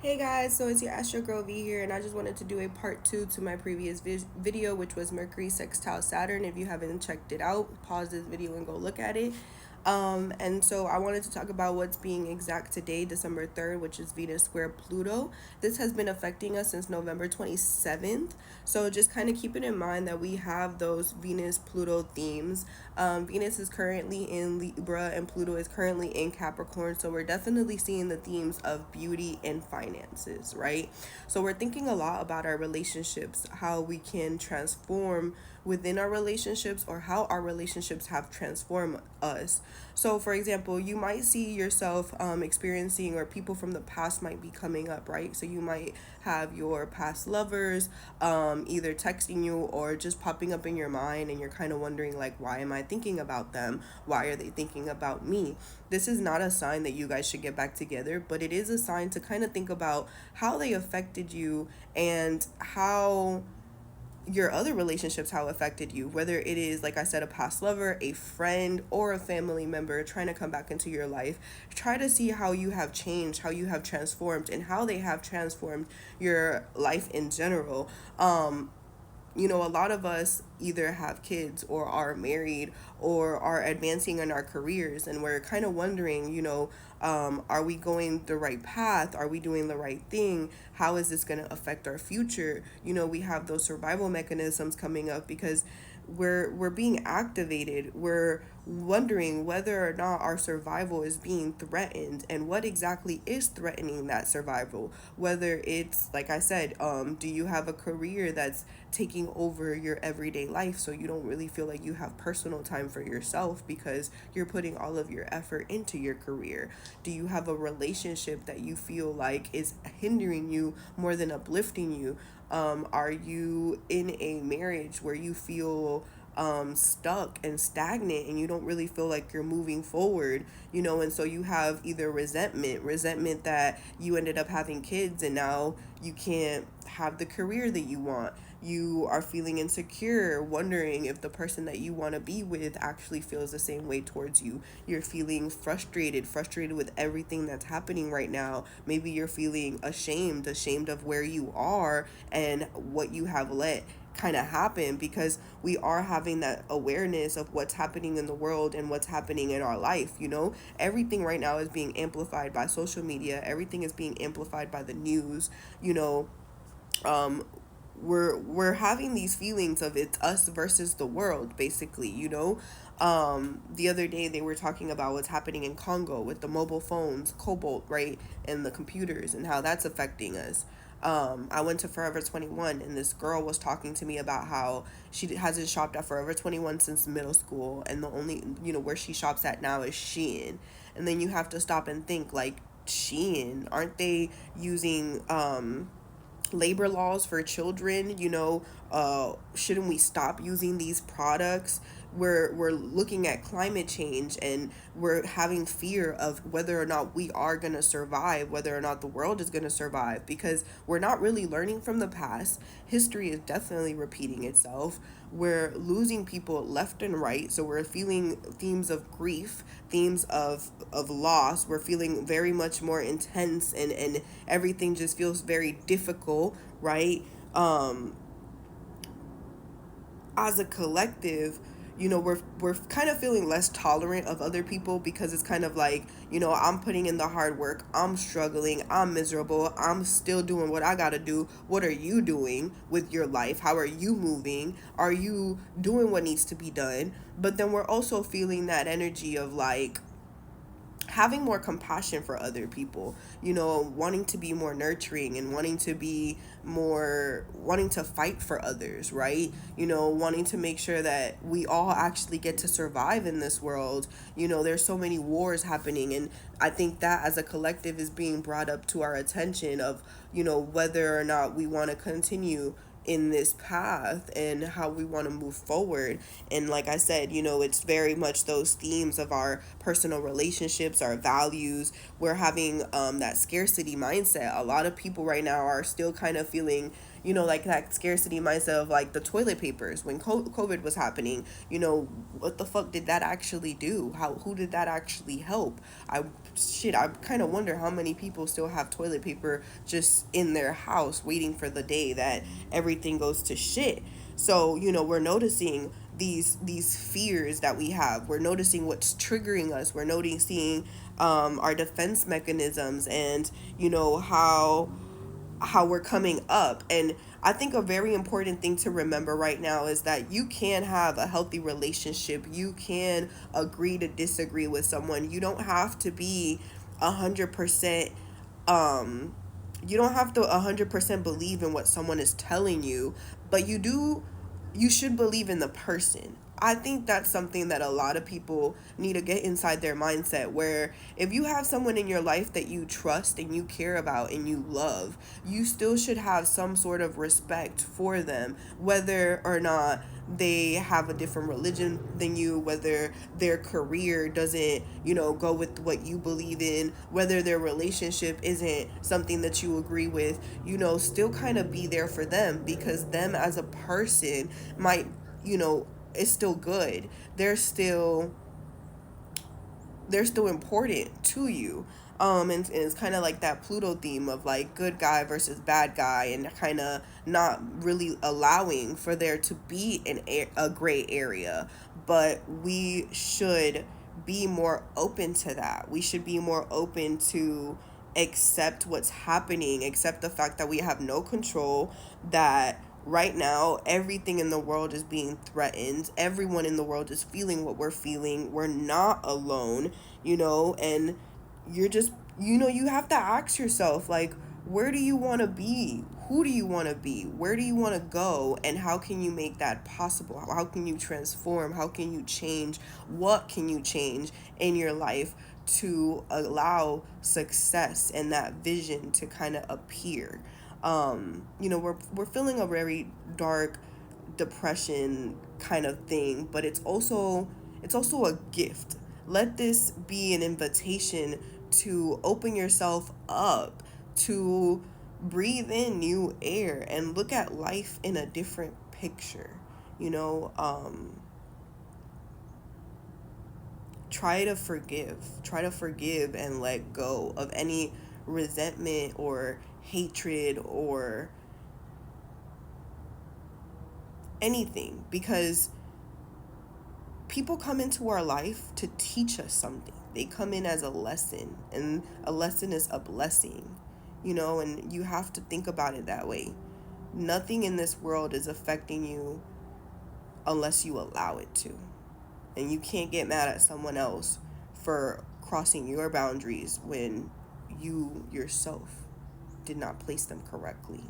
Hey guys, so it's your Astro Girl V here, and I just wanted to do a part two to my previous video, which was Mercury sextile Saturn. If you haven't checked it out, pause this video and go look at it. And so I wanted to talk about what's being exact today, December 3rd, which is Venus square Pluto. This has been affecting us since November 27th. So just kind of keeping in mind that we have those Venus Pluto themes. Venus is currently in Libra and Pluto is currently in Capricorn. So we're definitely seeing the themes of beauty and finances, right? So we're thinking a lot about our relationships, how we can transform within our relationships or how our relationships have transformed us. So, for example, you might see yourself experiencing, or people from the past might be coming up, right? So, you might have your past lovers either texting you or just popping up in your mind, and you're kind of wondering, like, why am I thinking about them? Why are they thinking about me? This is not a sign that you guys should get back together, but it is a sign to kind of think about how they affected you and how your other relationships how affected you, whether it is, like I said, a past lover, a friend, or a family member trying to come back into your life. Try to see how you have changed, how you have transformed, and how they have transformed your life in general. A lot of us either have kids or are married or are advancing in our careers, and we're kind of wondering, are we going the right path? Are we doing the right thing? How is this going to affect our future? We have those survival mechanisms coming up because we're being activated. We're wondering whether or not our survival is being threatened and what exactly is threatening that survival. Whether it's, like I said, do you have a career that's taking over your everyday life, so you don't really feel like you have personal time for yourself because you're putting all of your effort into your career? Do you have a relationship that you feel like is hindering you more than uplifting you? Are you in a marriage where you feel stuck and stagnant and you don't really feel like you're moving forward? And so you have either resentment that you ended up having kids and now you can't have the career that you want. You are feeling insecure, wondering if the person that you want to be with actually feels the same way towards you. You're feeling frustrated with everything that's happening right now. Maybe you're feeling ashamed of where you are and what you have let kind of happen, because we are having that awareness of what's happening in the world and what's happening in our life. Everything right now is being amplified by social media, everything is being amplified by the news. you know um we're having these feelings of it's us versus the world, basically. The other day they were talking about what's happening in Congo with the mobile phones, cobalt, right, and the computers, and how that's affecting us. I went to Forever 21, and this girl was talking to me about how she hasn't shopped at Forever 21 since middle school, and the only, where she shops at now is Shein. And then you have to stop and think, like, Shein, aren't they using labor laws for children? Shouldn't we stop using these products? We're looking at climate change, and we're having fear of whether or not we are going to survive, whether or not the world is going to survive, because we're not really learning from the past. History is definitely repeating itself. We're losing people left and right, so we're feeling themes of grief, themes of loss. We're feeling very much more intense, and everything just feels very difficult, right? As a collective, we're kind of feeling less tolerant of other people, because it's kind of like, I'm putting in the hard work, I'm struggling, I'm miserable, I'm still doing what I gotta do. What are you doing with your life? How are you moving? Are you doing what needs to be done? But then we're also feeling that energy of, like, having more compassion for other people, wanting to be more nurturing and wanting to fight for others, right? Wanting to make sure that we all actually get to survive in this world. There's so many wars happening, and I think that as a collective is being brought up to our attention of, whether or not we want to continue in this path and how we want to move forward. And like I said, it's very much those themes of our personal relationships, our values. We're having that scarcity mindset. A lot of people right now are still kind of feeling, like that scarcity mindset of like the toilet papers when COVID was happening. What the fuck did that actually do? Who did that actually help? I kind of wonder how many people still have toilet paper just in their house waiting for the day that everything goes to shit. So, we're noticing these fears that we have. We're noticing what's triggering us. We're noticing our defense mechanisms, and how we're coming up. And I think a very important thing to remember right now is that you can have a healthy relationship. You can agree to disagree with someone. You don't have to be 100%, um you don't have to 100% believe in what someone is telling you, but you should believe in the person. I think that's something that a lot of people need to get inside their mindset, where if you have someone in your life that you trust and you care about and you love, you still should have some sort of respect for them, whether or not they have a different religion than you, whether their career doesn't, go with what you believe in, whether their relationship isn't something that you agree with, still kind of be there for them, because them as a person might, is still good. They're still important to you. And it's kind of like that Pluto theme of like good guy versus bad guy, and kind of not really allowing for there to be a gray area. But we should be more open to that. We should be more open to accept what's happening, accept the fact that we have no control, that right now everything in the world is being threatened. Everyone in the world is feeling what we're feeling. We're not alone, and you're just, you have to ask yourself, like, where do you want to be? Who do you want to be? Where do you want to go? And how can you make that possible? How can you transform? How can you change? What can you change in your life to allow success and that vision to kind of appear? We're feeling a very dark depression kind of thing, but it's also a gift. Let this be an invitation to open yourself up, to breathe in new air and look at life in a different picture. You know, um, try to forgive and let go of any resentment or hatred or anything, because people come into our life to teach us something. They come in as a lesson, and a lesson is a blessing, and you have to think about it that way. Nothing in this world is affecting you unless you allow it to. And you can't get mad at someone else for crossing your boundaries when you yourself did not place them correctly.